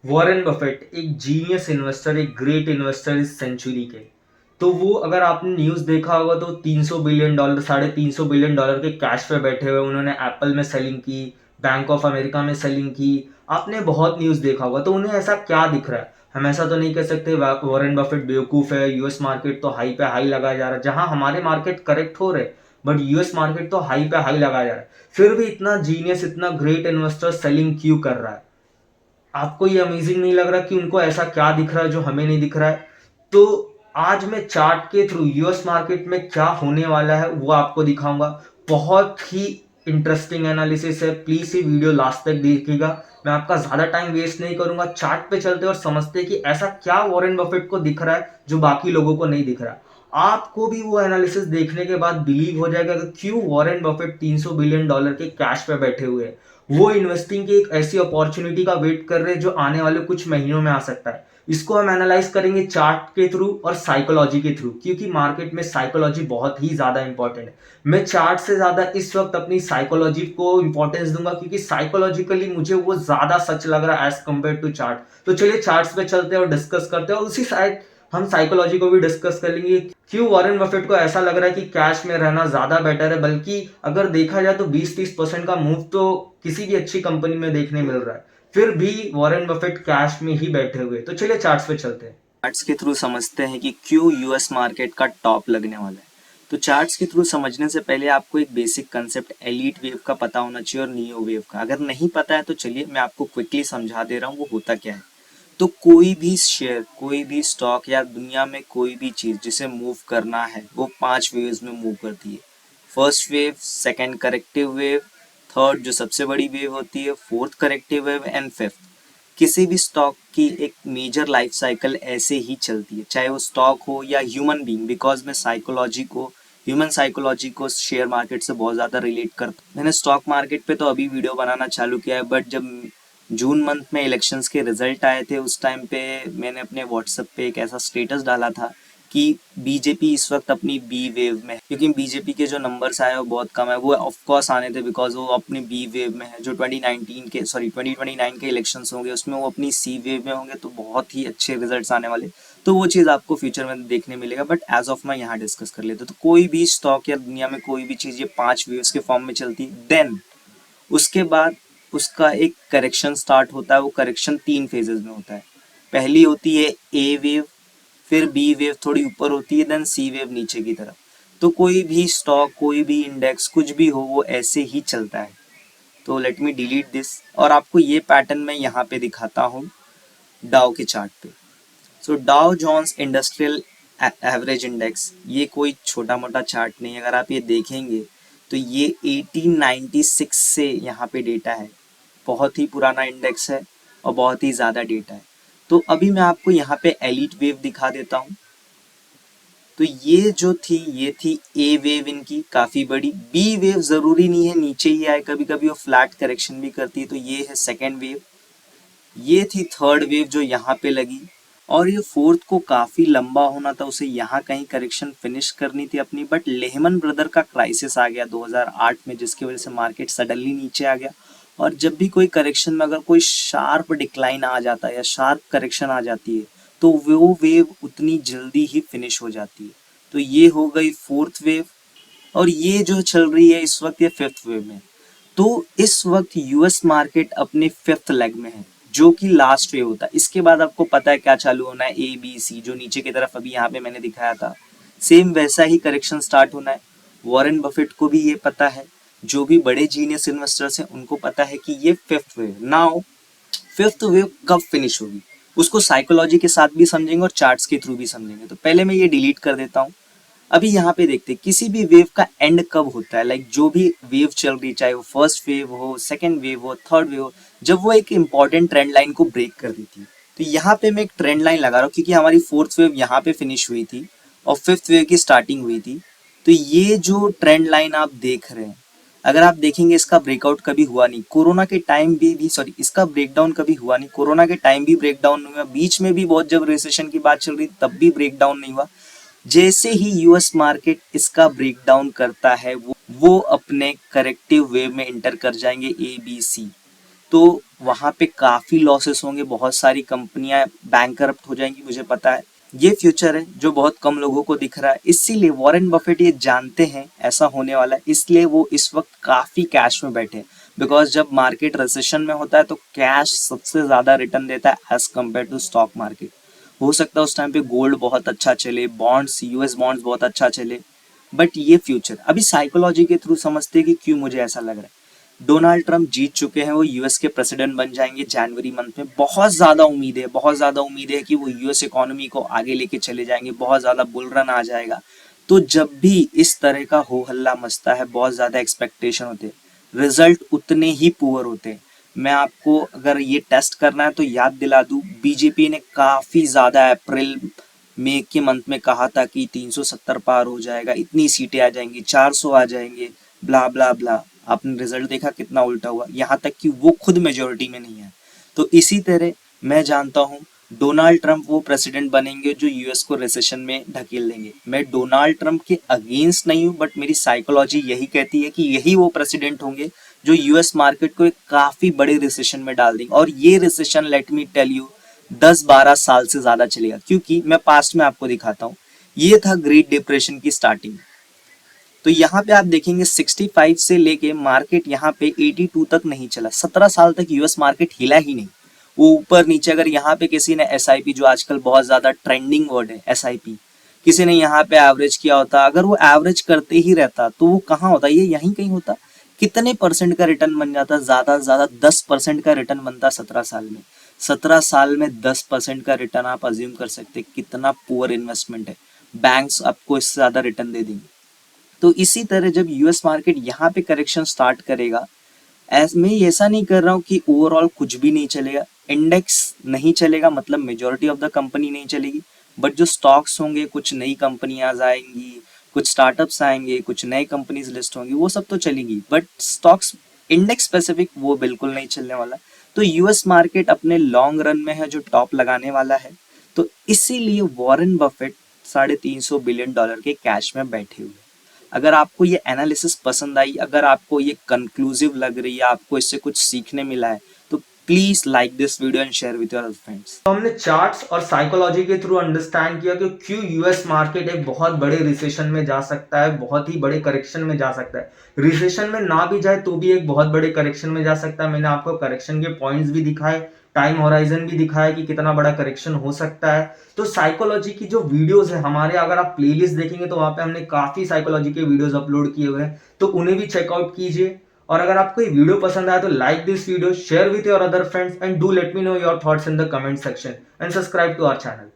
Warren Buffett एक genius investor, एक great investor इस सेंचुरी के। तो वो, अगर आपने न्यूज़ देखा होगा तो $300 बिलियन, $350 बिलियन के कैश पे बैठे हुए उन्होंने एप्पल में सेलिंग की, बैंक ऑफ अमेरिका में सेलिंग की। आपने बहुत न्यूज़ देखा होगा। तो उन्हें ऐसा क्या दिख रहा है? हम ऐसा तो नहीं कह सकते वॉरेन बफेट बेवकूफ़ है, यूएस मार्केट तो हाई पे हाई लगाया जा रहा है, जहां हमारे मार्केट करेक्ट हो रहे, बट यूएस मार्केट तो हाई पे हाई लगाया जा रहा है। फिर भी इतना जीनियस, इतना ग्रेट इन्वेस्टर सेलिंग क्यों कर रहा है? आपको ये अमेजिंग नहीं लग रहा कि उनको ऐसा क्या दिख रहा है जो हमें नहीं दिख रहा है? तो आज मैं चार्ट के थ्रू यूएस मार्केट में क्या होने वाला है वो आपको दिखाऊंगा। बहुत ही इंटरेस्टिंग एनालिसिस है, प्लीज ये वीडियो लास्ट तक देखिएगा। मैं आपका ज्यादा टाइम वेस्ट नहीं करूंगा, चार्ट पे चलते और समझते कि ऐसा क्या वॉरेन बफेट को दिख रहा है जो बाकी लोगों को नहीं दिख रहा। आपको भी वो एनालिसिस देखने के बाद बिलीव हो जाएगा कि क्यों वॉरेन बफेट $300 बिलियन के कैश पे बैठे हुए हैं। वो इन्वेस्टिंग की एक ऐसी अपॉर्चुनिटी का वेट कर रहे हैं जो आने वाले कुछ महीनों में आ सकता है। इसको हम एनालाइज करेंगे चार्ट के थ्रू और साइकोलॉजी के थ्रू, क्योंकि मार्केट में साइकोलॉजी बहुत ही ज्यादा इंपॉर्टेंट है। मैं चार्ट से ज्यादा इस वक्त अपनी साइकोलॉजी को इंपॉर्टेंस दूंगा, क्योंकि साइकोलॉजिकली मुझे वो ज्यादा सच लग रहा है एज कम्पेयर टू चार्ट। तो चलिए चार्ट्स पे चलते हैं और डिस्कस करते हैं, और उसी साइड हम साइकोलॉजी को भी डिस्कस कर लेंगे। क्यों वॉरेन बफेट को ऐसा लग रहा है कि कैश में रहना ज्यादा बेटर है, बल्कि अगर देखा जाए तो 20-30% का मूव तो किसी भी अच्छी कंपनी में देखने मिल रहा है, फिर भी वॉरेन बफेट कैश में ही बैठे हुए। तो चलिए चार्ट्स पे चलते हैं। चार्ट्स के थ्रू समझते हैं कि क्यों यूएस मार्केट का टॉप लगने वाला है। तो चार्ट्स के थ्रू समझने से पहले आपको एक बेसिक कंसेप्ट एलीट वेव का पता होना चाहिए और नियो वेव का। अगर नहीं पता है तो चलिए मैं आपको क्विकली समझा दे रहा हूँ वो होता क्या है। तो कोई भी शेयर, कोई भी स्टॉक या दुनिया में कोई भी चीज जिसे मूव करना है वो 5 वेव्स में मूव करती है। First wave, second corrective wave, third जो सबसे बड़ी वेव होती है, fourth corrective wave and fifth. किसी भी स्टॉक की एक मेजर लाइफ साइकिल ऐसे ही चलती है, चाहे वो स्टॉक हो या ह्यूमन बीइंग। बिकॉज मैं साइकोलॉजी को, ह्यूमन साइकोलॉजी को शेयर मार्केट से बहुत ज़्यादा रिलेट करता हूँ। मैंने स्टॉक मार्केट पे तो अभी वीडियो बनाना चालू किया है, बट जब जून मंथ में इलेक्शंस के रिजल्ट आए थे उस टाइम पे मैंने अपने व्हाट्सएप पे एक ऐसा स्टेटस डाला था कि बीजेपी इस वक्त अपनी बी वेव में है, क्योंकि बीजेपी के जो नंबर्स आए वो बहुत कम है। वो ऑफ कोर्स आने थे बिकॉज वो अपनी बी वेव में है। जो 2029 के इलेक्शंस होंगे उसमें वो अपनी सी वेव में होंगे, तो बहुत ही अच्छे रिजल्ट्स आने वाले। तो वो चीज़ आपको फ्यूचर में देखने मिलेगा, बट एज ऑफ मैं यहाँ डिस्कस कर लेते। तो कोई भी स्टॉक या दुनिया में कोई भी चीज़ ये 5 वेव्स के फॉर्म में चलती है। देन उसके बाद उसका एक करेक्शन स्टार्ट होता है। वो करेक्शन 3 फेजेस में होता है। पहली होती है ए वेव, फिर बी वेव थोड़ी ऊपर होती है, देन सी वेव नीचे की तरफ। तो कोई भी स्टॉक, कोई भी इंडेक्स, कुछ भी हो, वो ऐसे ही चलता है। तो लेट मी डिलीट दिस और आपको ये पैटर्न मैं यहाँ पे दिखाता हूँ डाउ के चार्ट पे। सो Dow Jones industrial average index, ये कोई छोटा मोटा चार्ट नहीं है। अगर आप ये देखेंगे तो ये 1896 से यहाँ पे डेटा है। बहुत ही पुराना इंडेक्स है और बहुत ही ज़्यादा डेटा है। तो अभी मैं आपको यहाँ पे एलीट वेव दिखा देता हूँ। तो ये जो थी, ये थी ए वेव इनकी, काफ़ी बड़ी। बी वेव ज़रूरी नहीं है नीचे ही आए, कभी कभी वो फ्लैट करेक्शन भी करती है। तो ये है सेकेंड वेव। ये थी थर्ड वेव जो यहाँ पे लगी, और ये फोर्थ को काफ़ी लंबा होना था, उसे यहाँ कहीं करेक्शन फिनिश करनी थी अपनी। बट लेहमन ब्रदर का क्राइसिस आ गया 2008 में, जिसकी वजह से मार्केट सडनली नीचे आ गया। और जब भी कोई करेक्शन में अगर कोई शार्प डिक्लाइन आ जाता है या शार्प करेक्शन आ जाती है तो वो वेव उतनी जल्दी ही फिनिश हो जाती है। तो ये हो गई फोर्थ वेव, और ये जो चल रही है इस वक्त ये फिफ्थ वेव में। तो इस वक्त यूएस मार्केट अपने फिफ्थ लेग में है, जो कि लास्ट वेव होता है। इसके बाद आपको पता है क्या चालू होना है, ए बी सी, जो नीचे की तरफ अभी यहाँ पे मैंने दिखाया था, सेम वैसा ही करेक्शन स्टार्ट होना है। वॉरेन बफेट को भी ये पता है, जो भी बड़े जीनियस इन्वेस्टर्स हैं उनको पता है कि ये fifth wave. Now fifth wave कब फिनिश होगी उसको साइकोलॉजी के साथ भी समझेंगे और चार्ट्स के थ्रू भी समझेंगे। तो पहले मैं ये डिलीट कर देता हूँ। अभी यहाँ पे देखते हैं किसी भी वेव का एंड कब होता है। लाइक जो भी वेव चल रही, चाहे वो फर्स्ट वेव हो, सेकंड वेव हो, थर्ड वेव हो, जब वो एक इंपॉर्टेंट ट्रेंड लाइन को ब्रेक कर देती है। तो यहाँ पे मैं एक ट्रेंड लाइन लगा रहा हूँ, क्योंकि हमारी फोर्थ वेव यहाँ पे फिनिश हुई थी और फिफ्थ वेव की स्टार्टिंग हुई थी। तो ये जो ट्रेंड लाइन आप देख रहे हैं, अगर आप देखेंगे इसका ब्रेकआउट कभी हुआ नहीं। कोरोना के टाइम भी सॉरी, इसका ब्रेकडाउन कभी हुआ नहीं। कोरोना के टाइम भी ब्रेकडाउन नहीं हुआ, बीच में भी बहुत जब रिसेशन की बात चल रही तब भी ब्रेकडाउन नहीं हुआ। जैसे ही यूएस मार्केट इसका ब्रेकडाउन करता है वो अपने करेक्टिव वेव में इंटर कर जाएंगे, ए बी सी। तो वहां पे काफी लॉसेस होंगे, बहुत सारी कंपनियां बैंकरप्ट हो जाएंगी, मुझे पता है। ये फ्यूचर है जो बहुत कम लोगों को दिख रहा है, इसीलिए वॉरेन बफेट ये जानते हैं ऐसा होने वाला है, इसलिए वो इस वक्त काफी कैश में बैठे हैं। बिकॉज जब मार्केट रिसेशन में होता है तो कैश सबसे ज्यादा रिटर्न देता है as compare to stock market. हो सकता है उस टाइम पे गोल्ड बहुत अच्छा चले, बॉन्ड्स, यूएस बॉन्ड्स बहुत अच्छा चले, बट ये फ्यूचर अभी साइकोलॉजी के थ्रू समझते हैं कि क्यों मुझे ऐसा लग रहा है। डोनाल्ड ट्रंप जीत चुके हैं, वो यूएस के प्रेसिडेंट बन जाएंगे जनवरी मंथ में। बहुत ज्यादा उम्मीद है, बहुत ज्यादा उम्मीद है कि वो यूएस इकोनॉमी को आगे लेके चले जाएंगे, बहुत ज्यादा बुल रन आ जाएगा। तो जब भी इस तरह का हो हल्ला मचता है, बहुत ज्यादा एक्सपेक्टेशन होते हैं, रिजल्ट उतने ही पुअर होते हैं। मैं आपको अगर ये टेस्ट करना है तो याद दिला दूं, बीजेपी ने काफी ज्यादा अप्रैल मई के मंथ में कहा था कि 370 पार हो जाएगा, इतनी सीटें आ जाएंगी, 400 आ जाएंगे, ब्ला ब्ला ब्ला। आपने रिजल्ट देखा कितना उल्टा हुआ, यहाँ तक कि वो खुद मेजोरिटी में नहीं है। तो इसी तरह मैं जानता हूँ डोनाल्ड ट्रंप वो प्रेसिडेंट बनेंगे जो यूएस को रिसेशन में ढकेल देंगे। मैं डोनाल्ड ट्रंप के अगेंस्ट नहीं हूँ, बट मेरी साइकोलॉजी यही कहती है कि यही वो प्रेसिडेंट होंगे जो यूएस मार्केट को एक काफी बड़े रिसेशन में डाल देंगे। और ये recession, let me tell you, 10-12 साल से ज्यादा चलेगा। क्योंकि मैं पास्ट में आपको दिखाता हूँ, ये था ग्रेट डिप्रेशन की स्टार्टिंग। तो यहाँ पे आप देखेंगे 65 से लेके मार्केट यहाँ पे 82 तक नहीं चला, 17 साल तक यूएस मार्केट हिला ही नहीं। वो ऊपर नीचे, अगर यहाँ पे किसी ने एसआईपी, जो आजकल बहुत ज्यादा ट्रेंडिंग वर्ड है एसआईपी, किसी ने यहाँ पे एवरेज किया होता, अगर वो एवरेज करते ही रहता तो वो कहाँ होता, ये यहीं कहीं होता। कितने परसेंट का रिटर्न बन जाता, ज्यादा से ज्यादा 10% का रिटर्न बनता 17 साल में। 17 साल में 10% का रिटर्न आप अज्यूम कर सकते कितना पुअर इन्वेस्टमेंट है। बैंक्स आपको इससे ज्यादा रिटर्न दे देंगे। तो इसी तरह जब यूएस मार्केट यहाँ पे करेक्शन स्टार्ट करेगा, मैं ऐसा नहीं कर रहा हूँ कि ओवरऑल कुछ भी नहीं चलेगा, इंडेक्स नहीं चलेगा, मतलब मेजोरिटी ऑफ द कंपनी नहीं चलेगी, बट जो स्टॉक्स होंगे, कुछ नई कंपनियां आएंगी, कुछ स्टार्टअप्स आएंगे, कुछ नई कंपनीज लिस्ट होंगी, वो सब तो चलेगी, बट स्टॉक्स इंडेक्स स्पेसिफिक वो बिल्कुल नहीं चलने वाला। तो यूएस मार्केट अपने लॉन्ग रन में है जो टॉप लगाने वाला है। तो इसीलिए वॉरेन बफेट $350 बिलियन के कैश में बैठे हुए। अगर आपको ये एनालिसिस पसंद आई, अगर आपको ये कंक्लूसिव लग रही है, आपको इससे कुछ सीखने मिला है, तो please like this video and share with your friends. तो हमने चार्ट्स और साइकोलॉजी के थ्रू अंडरस्टैंड किया कि क्यों यूएस मार्केट एक बहुत बड़े रिसेशन में जा सकता है, बहुत ही बड़े करेक्शन में जा सकता है। रिसेशन में ना भी जाए तो भी एक बहुत बड़े करेक्शन में जा सकता है। मैंने आपको करेक्शन के पॉइंट्स भी दिखाए, टाइम होराइजन भी दिखाया कि कितना बड़ा करेक्शन हो सकता है। तो साइकोलॉजी की जो वीडियोस है हमारे, अगर आप प्लेलिस्ट देखेंगे तो वहां पे हमने काफी साइकोलॉजी के वीडियोस अपलोड किए हुए हैं, तो उन्हें भी चेकआउट कीजिए। और अगर आपको ये वीडियो पसंद आया तो like this video, share with your other friends and do let me know your thoughts in the comment section and subscribe to our channel.